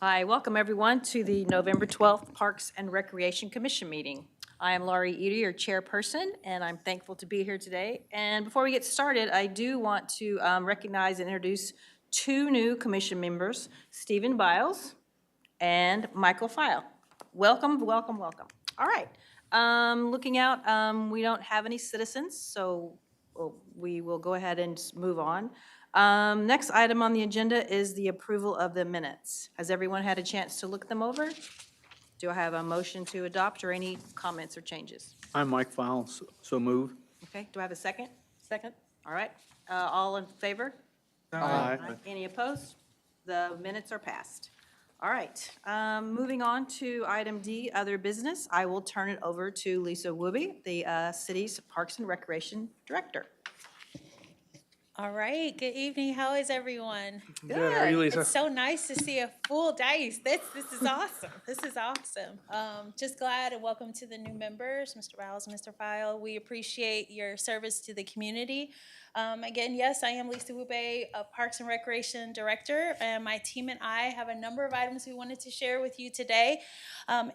Hi, welcome everyone to the November 12th Parks and Recreation Commission meeting. I am Laurie Eater, your chairperson, and I'm thankful to be here today. And before we get started, I do want to recognize and introduce two new commission members, Stephen Biles and Michael File. Welcome, welcome, welcome. All right. Looking out, we don't have any citizens, so we will go ahead and move on. Next item on the agenda is the approval of the minutes. Has everyone had a chance to look them over? Do I have a motion to adopt or any comments or changes? I'm Mike Files, so move. Okay, do I have a second? Second. All right, all in favor? Aye. Any opposed? The minutes are passed. All right, moving on to item D, other business. I will turn it over to Lisa Wooby, the city's Parks and Recreation Director. All right, good evening. How is everyone? Good, how are you, Lisa? It's so nice to see a full dice. This is awesome. This is awesome. Just glad and welcome to the new members, Mr. Biles, Mr. File. We appreciate your service to the community. Again, yes, I am Lisa Wube, a Parks and Recreation Director, and my team and I have a number of items we wanted to share with you today.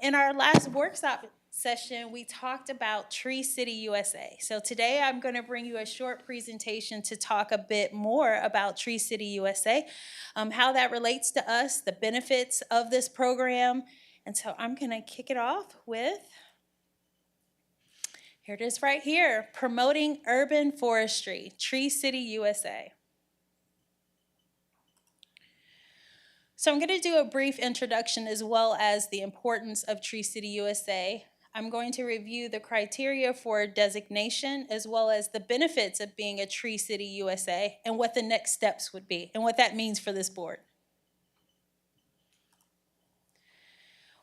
In our last workshop session, we talked about Tree City USA. So today I'm going to bring you a short presentation to talk a bit more about Tree City USA, how that relates to us, the benefits of this program. And so I'm going to kick it off with, here it is right here, Promoting Urban Forestry, Tree City USA. So I'm going to do a brief introduction as well as the importance of Tree City USA. I'm going to review the criteria for designation as well as the benefits of being a Tree City USA and what the next steps would be and what that means for this board.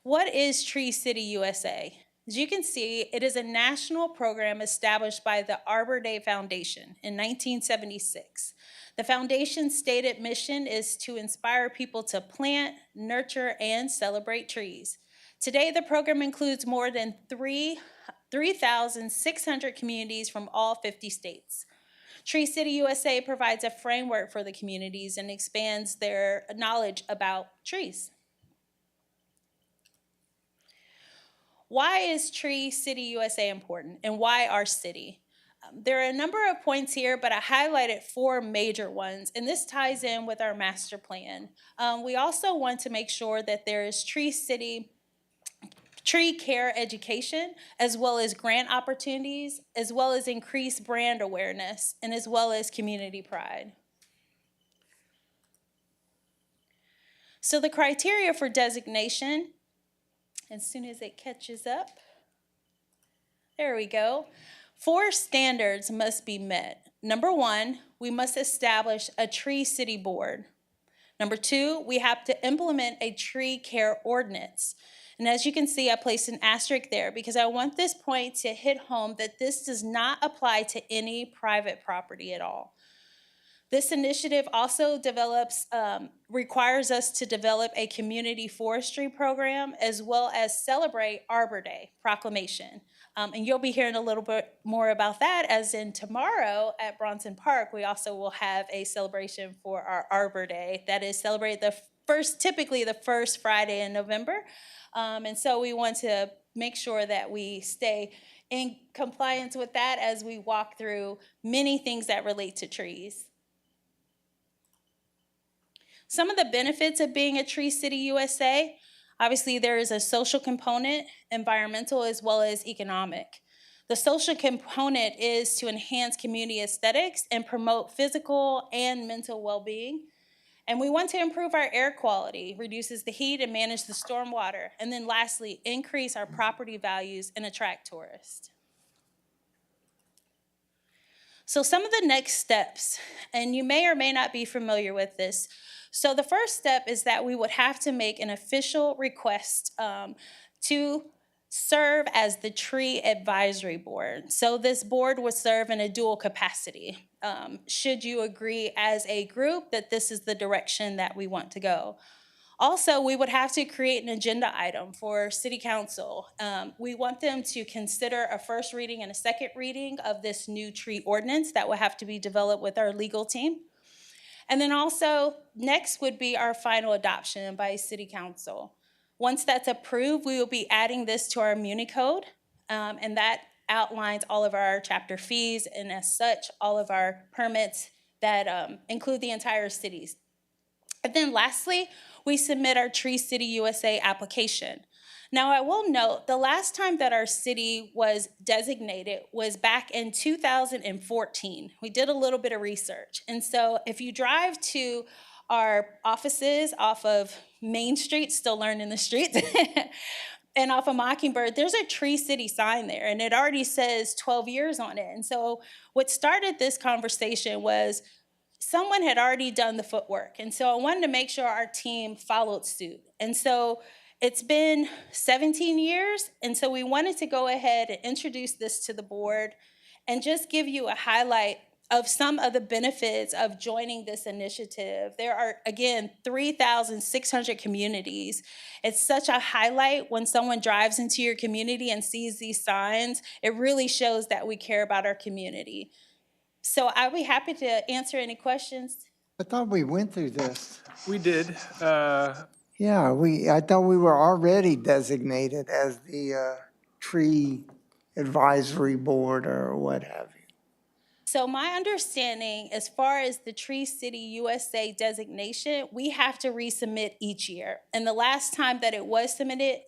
What is Tree City USA? As you can see, it is a national program established by the Arbor Day Foundation in 1976. The foundation's stated mission is to inspire people to plant, nurture, and celebrate trees. Today, the program includes more than 3,600 communities from all 50 states. Tree City USA provides a framework for the communities and expands their knowledge about trees. Why is Tree City USA important, and why our city? There are a number of points here, but I highlighted 4 major ones, and this ties in with our master plan. We also want to make sure that there is tree care education, as well as grant opportunities, as well as increased brand awareness, and as well as community pride. So the criteria for designation, as soon as it catches up, there we go. 4 standards must be met. Number 1, we must establish a Tree City Board. Number 2, we have to implement a tree care ordinance. And as you can see, I placed an asterisk there because I want this point to hit home that this does not apply to any private property at all. This initiative also requires us to develop a community forestry program as well as celebrate Arbor Day proclamation. And you'll be hearing a little bit more about that, as in tomorrow at Bronson Park, we also will have a celebration for our Arbor Day that is celebrated typically the first Friday in November. And so we want to make sure that we stay in compliance with that as we walk through many things that relate to trees. Some of the benefits of being a Tree City USA, obviously there is a social component, environmental as well as economic. The social component is to enhance community aesthetics and promote physical and mental well-being. And we want to improve our air quality, reduces the heat and manage the storm water. And then lastly, increase our property values and attract tourists. So some of the next steps, and you may or may not be familiar with this. So the first step is that we would have to make an official request to serve as the Tree Advisory Board. So this board would serve in a dual capacity. Should you agree as a group that this is the direction that we want to go. Also, we would have to create an agenda item for City Council. We want them to consider a first reading and a second reading of this new tree ordinance that will have to be developed with our legal team. And then also, next would be our final adoption by City Council. Once that's approved, we will be adding this to our Muni Code, and that outlines all of our chapter fees, and as such, all of our permits that include the entire cities. And then lastly, we submit our Tree City USA application. Now, I will note, the last time that our city was designated was back in 2014. We did a little bit of research. And so if you drive to our offices off of Main Street, still learning the streets, and off of Mockingbird, there's a Tree City sign there, and it already says 12 years on it. And so what started this conversation was someone had already done the footwork. And so I wanted to make sure our team followed suit. And so it's been 17 years, and so we wanted to go ahead and introduce this to the board and just give you a highlight of some of the benefits of joining this initiative. There are, again, 3,600 communities. It's such a highlight when someone drives into your community and sees these signs. It really shows that we care about our community. So I'll be happy to answer any questions. I thought we went through this. We did. Yeah, I thought we were already designated as the tree advisory board or what have you. So my understanding, as far as the Tree City USA designation, we have to resubmit each year. And the last time that it was submitted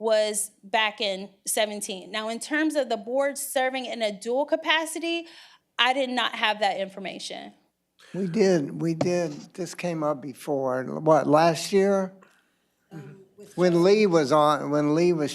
was back in 17. Now, in terms of the board serving in a dual capacity, I did not have that information. We did. This came up before. What, last year? When Lee was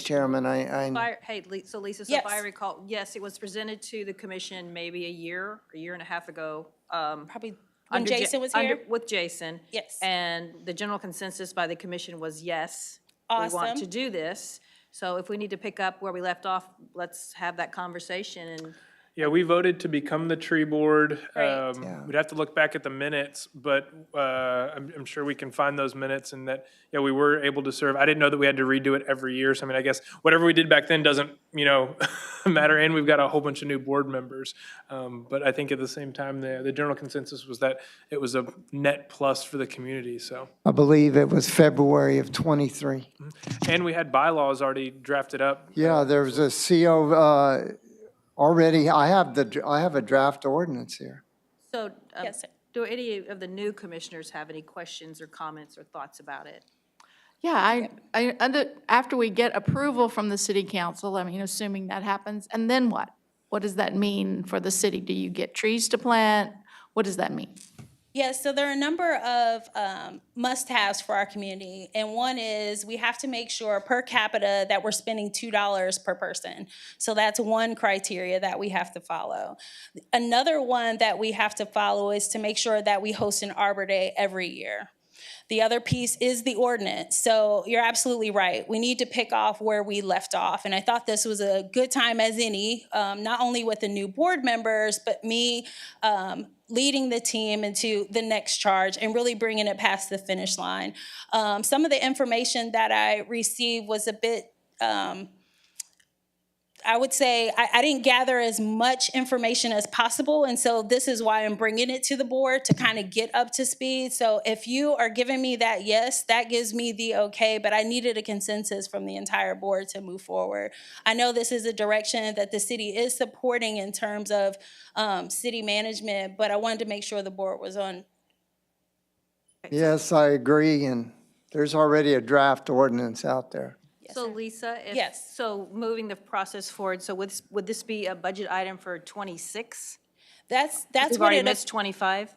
chairman, So Lisa, so Yes. if I recall, yes, it was presented to the commission maybe a year and a half ago. Probably when under Ja- Jason was under- here. With Jason. Yes. And the general consensus by the commission was yes. We want Awesome. to do this. So if we need to pick up where we left off, let's have that conversation and. Yeah, we voted to become the tree board. Great. Yeah. We'd have to look back at the minutes, but I'm sure we can find those minutes and that, yeah, we were able to serve. I didn't know that we had to redo it every year. So I mean, I guess whatever we did back then doesn't, matter. And we've got a whole bunch of new board members. But I think at the same time, the general consensus was that it was a net plus for the community, so. I believe it was February of '23. And we had bylaws already drafted up. Yeah, there was a CO already. I have a draft ordinance here. So, Yes, sir. do any of the new commissioners have any questions or comments or thoughts about it? Yeah, after we get approval from the city council, assuming that happens, and then what? What does that mean for the city? Do you get trees to plant? What does that mean? Yes, so there are a number of must-haves for our community, and one is we have to make sure per capita that we're spending $2 per person. So that's one criteria that we have to follow. Another one that we have to follow is to make sure that we host an Arbor Day every year. The other piece is the ordinance. So you're absolutely right. We need to pick off where we left off. And I thought this was a good time as any, not only with the new board members, but me leading the team into the next charge and really bringing it past the finish line. Some of the information that I received was a bit, I would say I didn't gather as much information as possible, and so this is why I'm bringing it to the board to kind of get up to speed. So if you are giving me that yes, that gives me the okay, but I needed a consensus from the entire board to move forward. I know this is a direction that the city is supporting in terms of city management, but I wanted to make sure the board was on. Yes, I agree, and there's already a draft ordinance out there. So Lisa, Yes. so moving the process forward, so would this be a budget item for 26? That's We've what already it missed 25?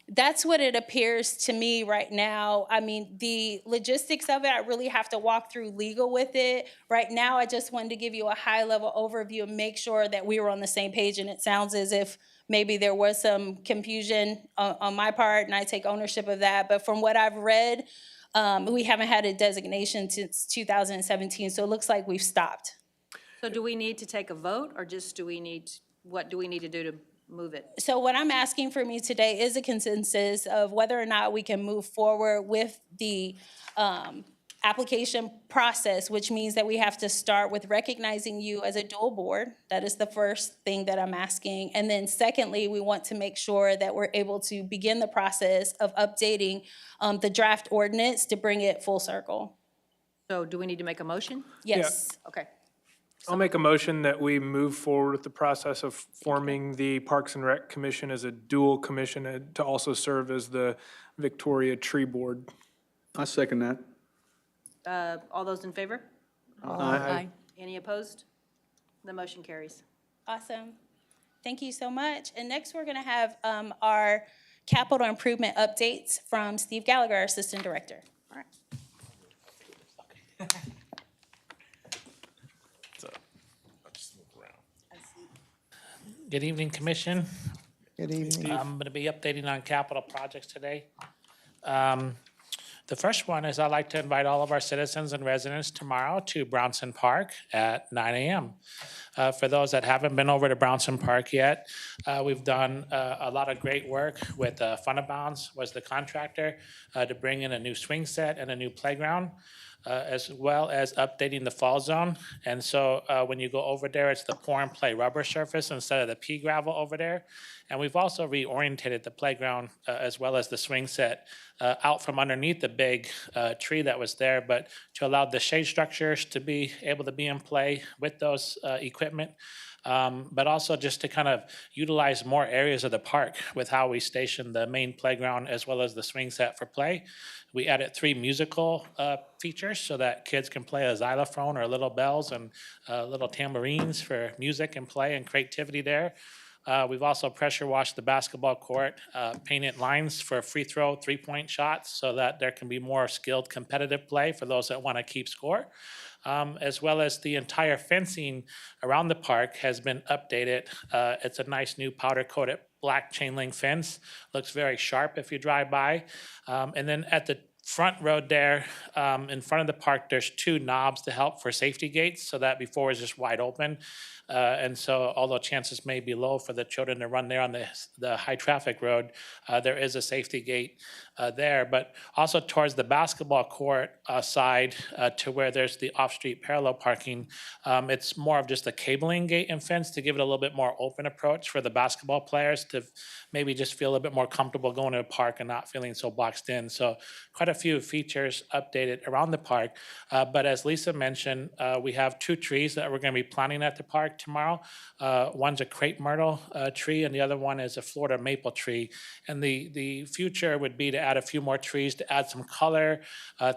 That's what it appears to me right now. I mean, the logistics of it, I really have to walk through legal with it. Right now, I just wanted to give you a high-level overview and make sure that we were on the same page. And it sounds as if maybe there was some confusion on my part, and I take ownership of that. But from what I've read, we haven't had a designation since 2017, so it looks like we've stopped. So do we need to take a vote, or just what do we need to do to move it? So what I'm asking from you today is a consensus of whether or not we can move forward with the application process, which means that we have to start with recognizing you as a dual board. That is the first thing that I'm asking. And then secondly, we want to make sure that we're able to begin the process of updating the draft ordinance to bring it full circle. So do we need to make a motion? Yes. Okay. I'll make a motion that we move forward with the process of forming the Parks and Rec Commission as a dual commission to also serve as the Victoria Tree Board. I second that. All those in favor? Aye. Any opposed? The motion carries. Awesome. Thank you so much. And next, we're going to have our capital improvement updates from Steve Gallagher, our Assistant Director. All right. Good evening, Commission. Good evening. I'm going to be updating on capital projects today. The first one is I'd like to invite all of our citizens and residents tomorrow to Brownson Park at 9 a.m. For those that haven't been over to Brownson Park yet, we've done a lot of great work with Funabounce was the contractor to bring in a new swing set and a new playground, as well as updating the fall zone. And so when you go over there, it's the pour and play rubber surface instead of the pea gravel over there. And we've also reorientated the playground as well as the swing set out from underneath the big tree that was there, but to allow the shade structures to be able to be in play with those equipment. But also just to kind of utilize more areas of the park with how we station the main playground as well as the swing set for play. We added 3 musical features so that kids can play a xylophone or little bells and little tambourines for music and play and creativity there. We've also pressure washed the basketball court, painted lines for free throw 3-point shots so that there can be more skilled competitive play for those that want to keep score. As well as the entire fencing around the park has been updated. It's a nice new powder coated black chain link fence. Looks very sharp if you drive by. And then at the front road there, in front of the park, there's 2 knobs to help for safety gates so that before is just wide open. And so although chances may be low for the children to run there on the high traffic road, there is a safety gate there. But also towards the basketball court side to where there's the off-street parallel parking, it's more of just a cabling gate and fence to give it a little bit more open approach for the basketball players to maybe just feel a little bit more comfortable going to a park and not feeling so boxed in. So quite a few features updated around the park. But as Lisa mentioned, we have 2 trees that we're going to be planting at the park tomorrow. One's a crepe myrtle tree and the other one is a Florida maple tree. And the future would be to add a few more trees to add some color,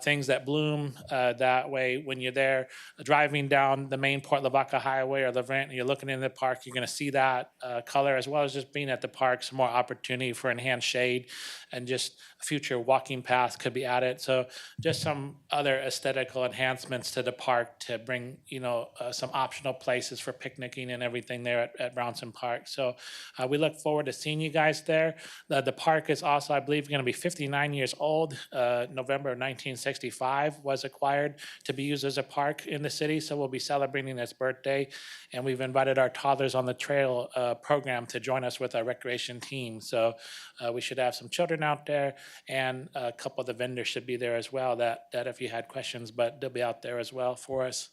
things that bloom. That way, when you're there driving down the main Port Lavaca Highway or Lavrent and you're looking into the park, you're going to see that color, as well as just being at the park, some more opportunity for enhanced shade and just a future walking path could be added. So just some other aesthetical enhancements to the park to bring, some optional places for picnicking and everything there at Brownson Park. So we look forward to seeing you guys there. The park is also, I believe, going to be 59 years old. November 1965 was acquired to be used as a park in the city. So we'll be celebrating its birthday. And we've invited our Toddlers on the Trail program to join us with our recreation team. So we should have some children out there, and a couple of the vendors should be there as well that if you had questions, but they'll be out there as well for us.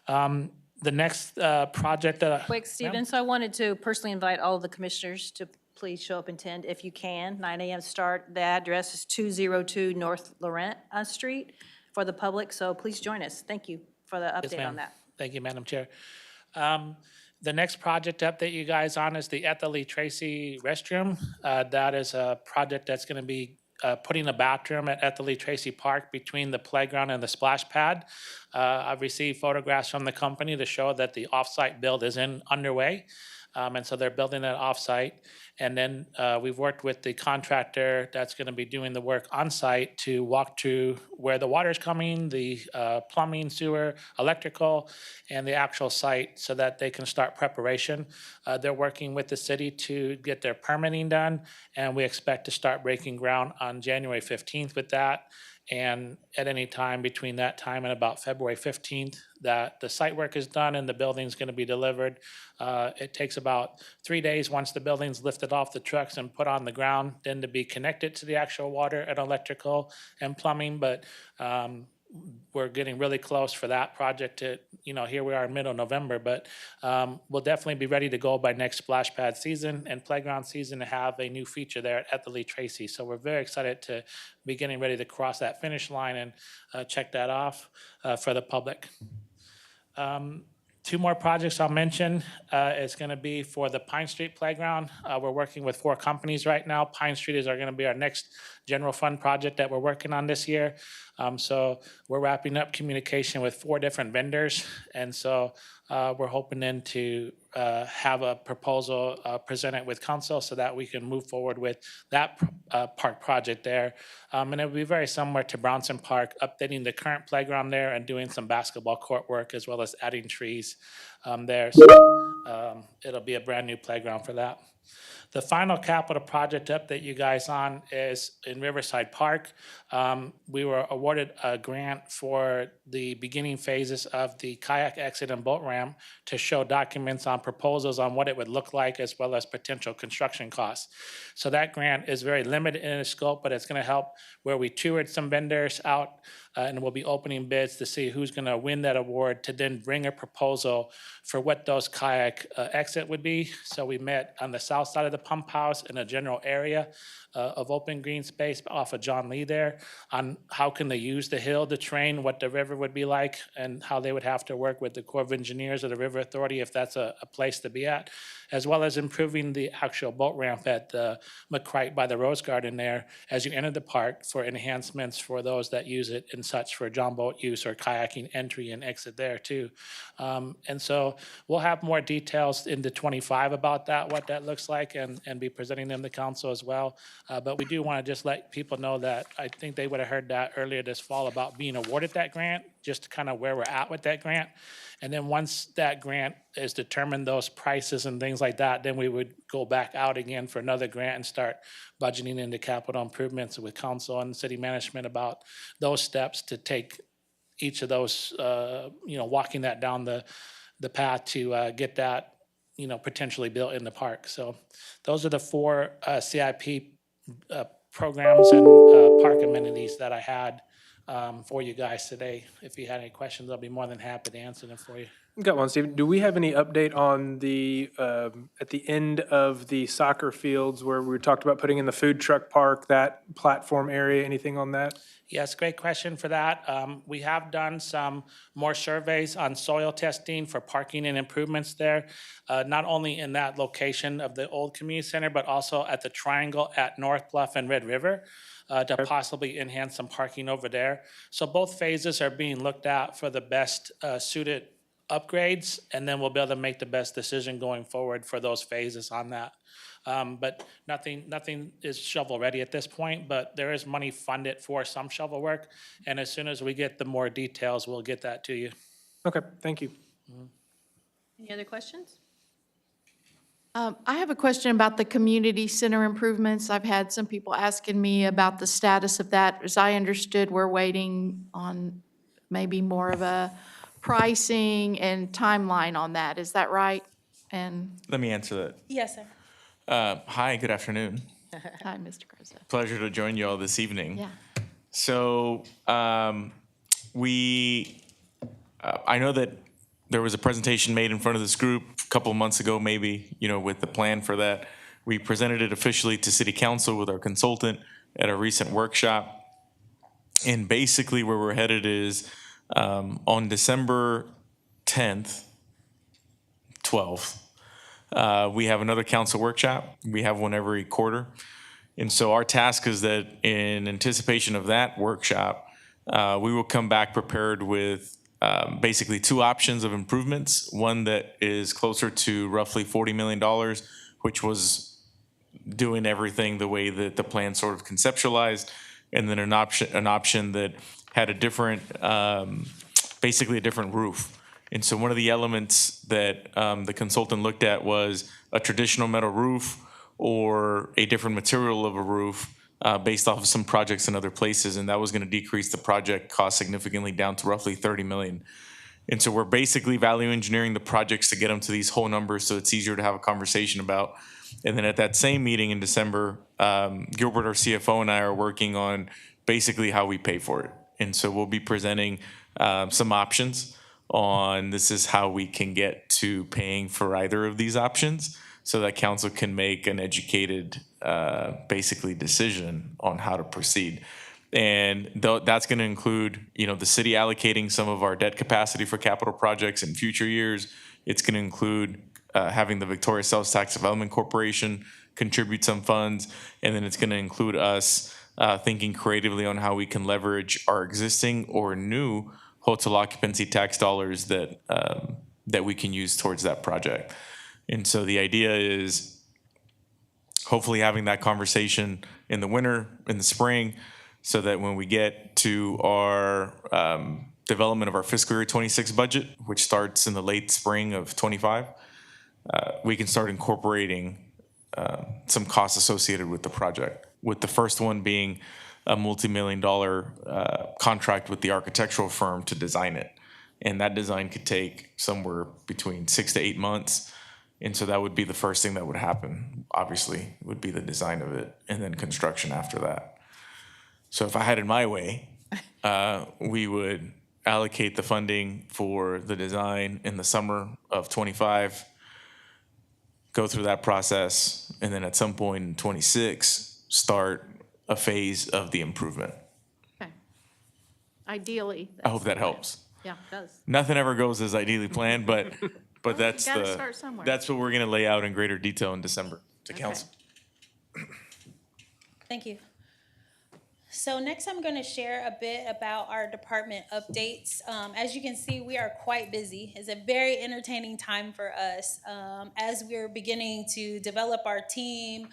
The next project that Quick, Stephen, so I wanted to personally invite all of the commissioners to please show up and attend if you can. 9 a.m. start. The address is 202 North Laurent Street for the public, so please join us. Thank you for the Yes, update ma'am. on that. Thank you, Madam Chair. The next project to update you guys on is the Ethel Tracy restroom. That is a project that's going to be putting a bathroom at Ethel Tracy Park between the playground and the splash pad. I've received photographs from the company to show that the off-site build is underway. And so they're building it off-site. And then we've worked with the contractor that's going to be doing the work on-site to walk to where the water's coming, the plumbing, sewer, electrical, and the actual site so that they can start preparation. They're working with the city to get their permitting done, and we expect to start breaking ground on January 15th with that. And at any time between that time and about February 15th, that the site work is done and the building's going to be delivered. It takes about 3 days once the building's lifted off the trucks and put on the ground, then to be connected to the actual water and electrical and plumbing. But we're getting really close for that project to, here we are in middle of November, but we'll definitely be ready to go by next splash pad season and playground season to have a new feature there at Etherly Tracy. So we're very excited to be getting ready to cross that finish line and check that off for the public. Two more projects I'll mention. It's going to be for the Pine Street Playground. We're working with 4 companies right now. Pine Street is going to be our next general fund project that we're working on this year. So we're wrapping up communication with 4 different vendors. And so we're hoping then to have a proposal presented with council so that we can move forward with that park project there. And it will be very similar to Brownson Park, updating the current playground there and doing some basketball court work as well as adding trees there. So it'll be a brand new playground for that. The final capital project update you guys on is in Riverside Park. We were awarded a grant for the beginning phases of the kayak exit and boat ramp to show documents on proposals on what it would look like as well as potential construction costs. So that grant is very limited in its scope, but it's going to help where we toured some vendors out and we'll be opening bids to see who's going to win that award to then bring a proposal for what those kayak exit would be. So we met on the south side of the pump house in a general area of open green space off of John Lee there on how can they use the hill to train, what the river would be like, and how they would have to work with the Corps of Engineers or the River Authority if that's a place to be at, as well as improving the actual boat ramp at the McCrite by the Rose Garden there as you enter the park for enhancements for those that use it and such for John boat use or kayaking entry and exit there too. And so we'll have more details into 25 about that, what that looks like, and be presenting them to council as well. But we do want to just let people know that I think they would have heard that earlier this fall about being awarded that grant, just kind of where we're at with that grant. And then once that grant is determined, those prices and things like that, then we would go back out again for another grant and start budgeting into capital improvements with council and city management about those steps to take each of those, walking that down the path to get that, potentially built in the park. So those are the 4 CIP programs and park amenities that I had for you guys today. If you had any questions, I'll be more than happy to answer them for you. Got one, Steve. Do we have any update on the, at the end of the soccer fields where we talked about putting in the food truck park, that platform area, anything on that? Yes, great question for that. We have done some more surveys on soil testing for parking and improvements there, not only in that location of the old community center, but also at the triangle at North Bluff and Red River to possibly enhance some parking over there. So both phases are being looked at for the best suited upgrades, and then we'll be able to make the best decision going forward for those phases on that. But nothing is shovel ready at this point, but there is money funded for some shovel work. And as soon as we get the more details, we'll get that to you. Okay, thank you. Any other questions? I have a question about the community center improvements. I've had some people asking me about the status of that. As I understood, we're waiting on maybe more of a pricing and timeline on that. Is that right? And, Let me answer that. Yes, sir. Hi, good afternoon. hi, Mr. Crozat. Pleasure to join you all this evening. Yeah. So I know that there was a presentation made in front of this group a couple of months ago, maybe, with the plan for that. We presented it officially to City Council with our consultant at a recent workshop. And basically where we're headed is on December 10th, 12th, we have another council workshop. We have one every quarter. And so our task is that in anticipation of that workshop, we will come back prepared with basically 2 options of improvements. One that is closer to roughly $40 million, which was doing everything the way that the plan sort of conceptualized. And then an option that had a different, basically a different roof. And so one of the elements that the consultant looked at was a traditional metal roof or a different material of a roof based off of some projects in other places. And that was going to decrease the project cost significantly down to roughly $30 million. And so we're basically value engineering the projects to get them to these whole numbers so it's easier to have a conversation about. And then at that same meeting in December, Gilbert, our CFO, and I are working on basically how we pay for it. And so we'll be presenting some options on this is how we can get to paying for either of these options so that council can make an educated, basically decision on how to proceed. And that's going to include, the city allocating some of our debt capacity for capital projects in future years. It's going to include having the Victoria Sales Tax Development Corporation contribute some funds. And then it's going to include us thinking creatively on how we can leverage our existing or new hotel occupancy tax dollars that we can use towards that project. And so the idea is hopefully having that conversation in the winter, in the spring, so that when we get to our development of our fiscal year 26 budget, which starts in the late spring of 25, we can start incorporating some costs associated with the project, with the first one being a multi-million-dollar contract with the architectural firm to design it. And that design could take somewhere between 6 to 8 months. And so that would be the first thing that would happen, obviously, would be the design of it, and then construction after that. So if I had it my way, we would allocate the funding for the design in the summer of 25, go through that process, and then at some point in 26, start a phase of the improvement. Okay. Ideally. I hope that helps. Yeah, it does. Nothing ever goes as ideally planned, but that's gotta start somewhere. that's what we're gonna lay out in greater detail in December to Okay. council. Thank you. So next I'm going to share a bit about our department updates. As you can see, we are quite busy. It's a very entertaining time for us. As we're beginning to develop our team,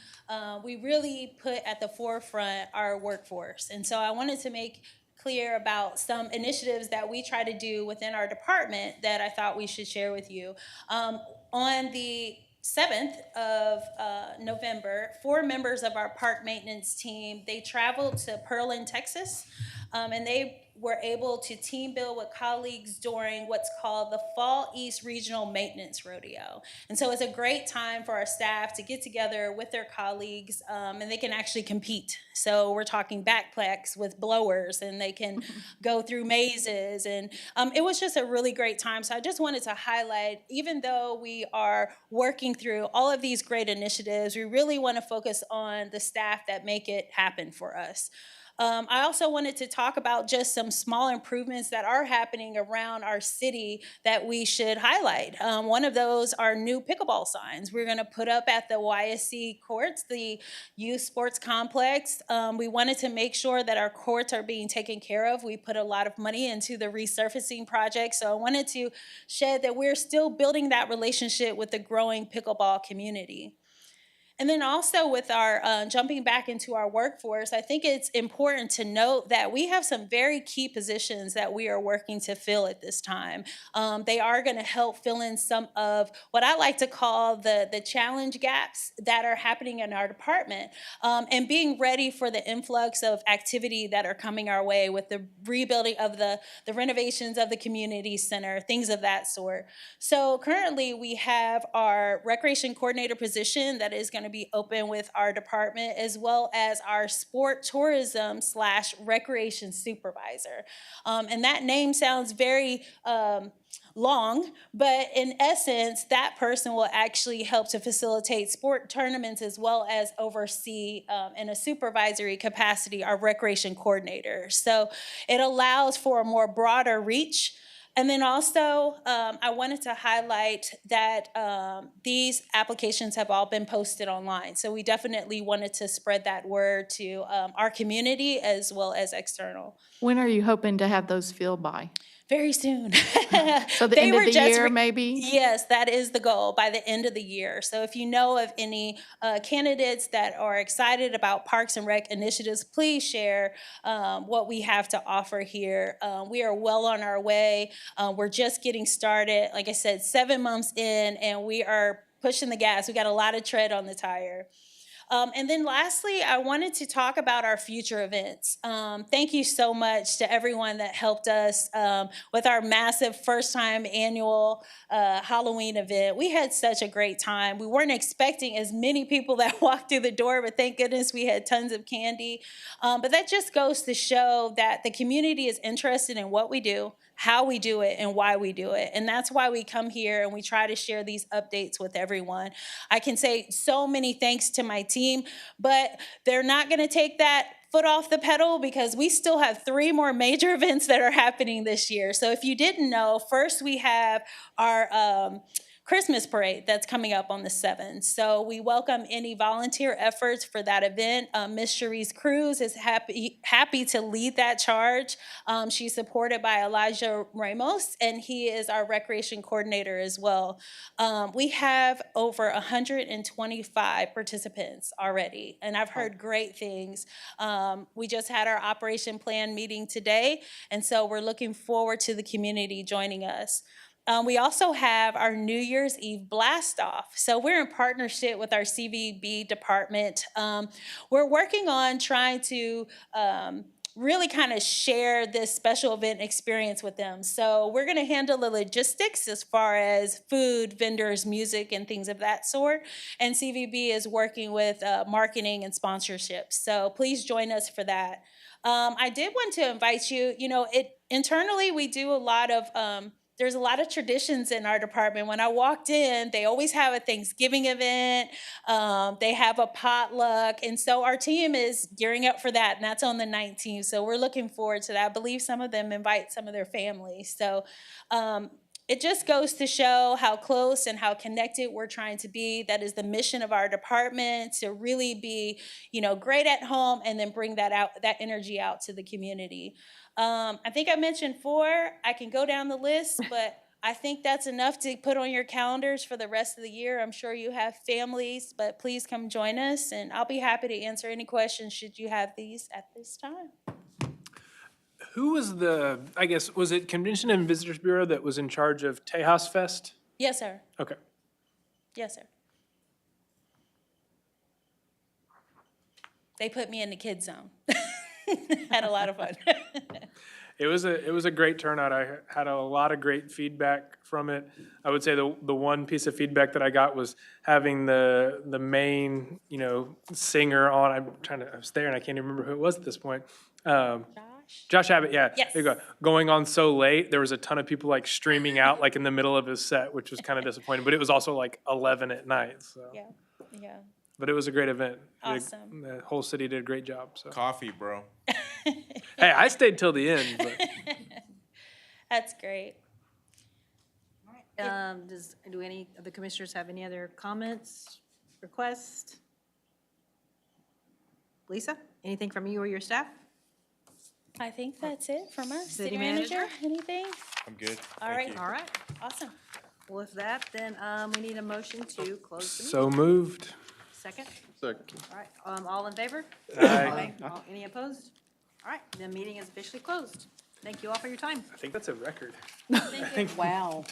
we really put at the forefront our workforce. And so I wanted to make clear about some initiatives that we try to do within our department that I thought we should share with you. On the 7th of November, 4 members of our park maintenance team, they traveled to Pearland, Texas, and they were able to team build with colleagues during what's called the Fall East Regional Maintenance Rodeo. And so it's a great time for our staff to get together with their colleagues, and they can actually compete. So we're talking backpacks with blowers, and they can go through mazes, and it was just a really great time. So I just wanted to highlight, even though we are working through all of these great initiatives, we really want to focus on the staff that make it happen for us. I also wanted to talk about just some small improvements that are happening around our city that we should highlight. One of those are new pickleball signs. We're going to put up at the YSC courts, the youth sports complex. We wanted to make sure that our courts are being taken care of. We put a lot of money into the resurfacing project, so I wanted to shed that we're still building that relationship with the growing pickleball community. And then also with our jumping back into our workforce, I think it's important to note that we have some very key positions that we are working to fill at this time. They are going to help fill in some of what I like to call the challenge gaps that are happening in our department, and being ready for the influx of activity that are coming our way with the rebuilding of the renovations of the community center, things of that sort. So currently we have our recreation coordinator position that is going to be open with our department, as well as our sport tourism / recreation supervisor. And that name sounds very long, but in essence, that person will actually help to facilitate sport tournaments as well as oversee in a supervisory capacity our recreation coordinator. So it allows for a more broader reach. And then also, I wanted to highlight that these applications have all been posted online. So we definitely wanted to spread that word to our community as well as external. When are you hoping to have those filled by? Very soon. So the They end were of the just year, maybe? Yes, that is the goal, by the end of the year. So if you know of any candidates that are excited about Parks and Rec initiatives, please share what we have to offer here. We are well on our way. We're just getting started. Like I said, 7 months in, and we are pushing the gas. We got a lot of tread on the tire. And then lastly, I wanted to talk about our future events. Thank you so much to everyone that helped us with our massive first-time annual Halloween event. We had such a great time. We weren't expecting as many people that walked through the door, but thank goodness we had tons of candy. But that just goes to show that the community is interested in what we do, how we do it, and why we do it. And that's why we come here and we try to share these updates with everyone. I can say so many thanks to my team, but they're not going to take that foot off the pedal because we still have 3 more major events that are happening this year. So if you didn't know, first we have our Christmas parade that's coming up on the 7th. So we welcome any volunteer efforts for that event. Miss Cherise Cruz is happy to lead that charge. She's supported by Elijah Ramos, and he is our recreation coordinator as well. We have over 125 participants already, and I've heard great things. We just had our operation plan meeting today, and so we're looking forward to the community joining us. We also have our New Year's Eve blast off. So we're in partnership with our CVB department. We're working on trying to really kind of share this special event experience with them. So we're going to handle the logistics as far as food, vendors, music, and things of that sort. And CVB is working with marketing and sponsorships. So please join us for that. I did want to invite you, internally we do a lot of, there's a lot of traditions in our department. When I walked in, they always have a Thanksgiving event. They have a potluck. And so our team is gearing up for that, and that's on the 19th. So we're looking forward to that. I believe some of them invite some of their families. So it just goes to show how close and how connected we're trying to be. That is the mission of our department, to really be, great at home and then bring that energy out to the community. I think I mentioned 4. I can go down the list, but I think that's enough to put on your calendars for the rest of the year. I'm sure you have families, but please come join us, and I'll be happy to answer any questions should you have these at this time. Who was was it Convention and Visitors Bureau that was in charge of Tejas Fest? Yes, sir. Okay. Yes, sir. They put me in the kids zone. Had a lot of fun. It was a great turnout. I had a lot of great feedback from it. I would say the one piece of feedback that I got was having the main, singer on. I was there and I can't even remember who it was at this point. Josh Abbott, yeah. Yes. There you go. Going on so late, there was a ton of people streaming out in the middle of his set, which was kind of disappointing. But it was also 11 at night. So. Yeah. But it was a great event. Awesome. The whole city did a great job. So. Coffee, bro. Hey, I stayed till the end. But. That's great. Do any of the commissioners have any other comments, requests? Lisa, anything from you or your staff? I think that's it from us. City City manager? manager, anything? I'm good. All right. All right. Awesome. With that, then we need a motion to close the meeting. So moved. Second? Second. All right, all in favor? Aye. Any opposed? All right, the meeting is officially closed. Thank you all for your time. I think that's a record. Thank you. Wow.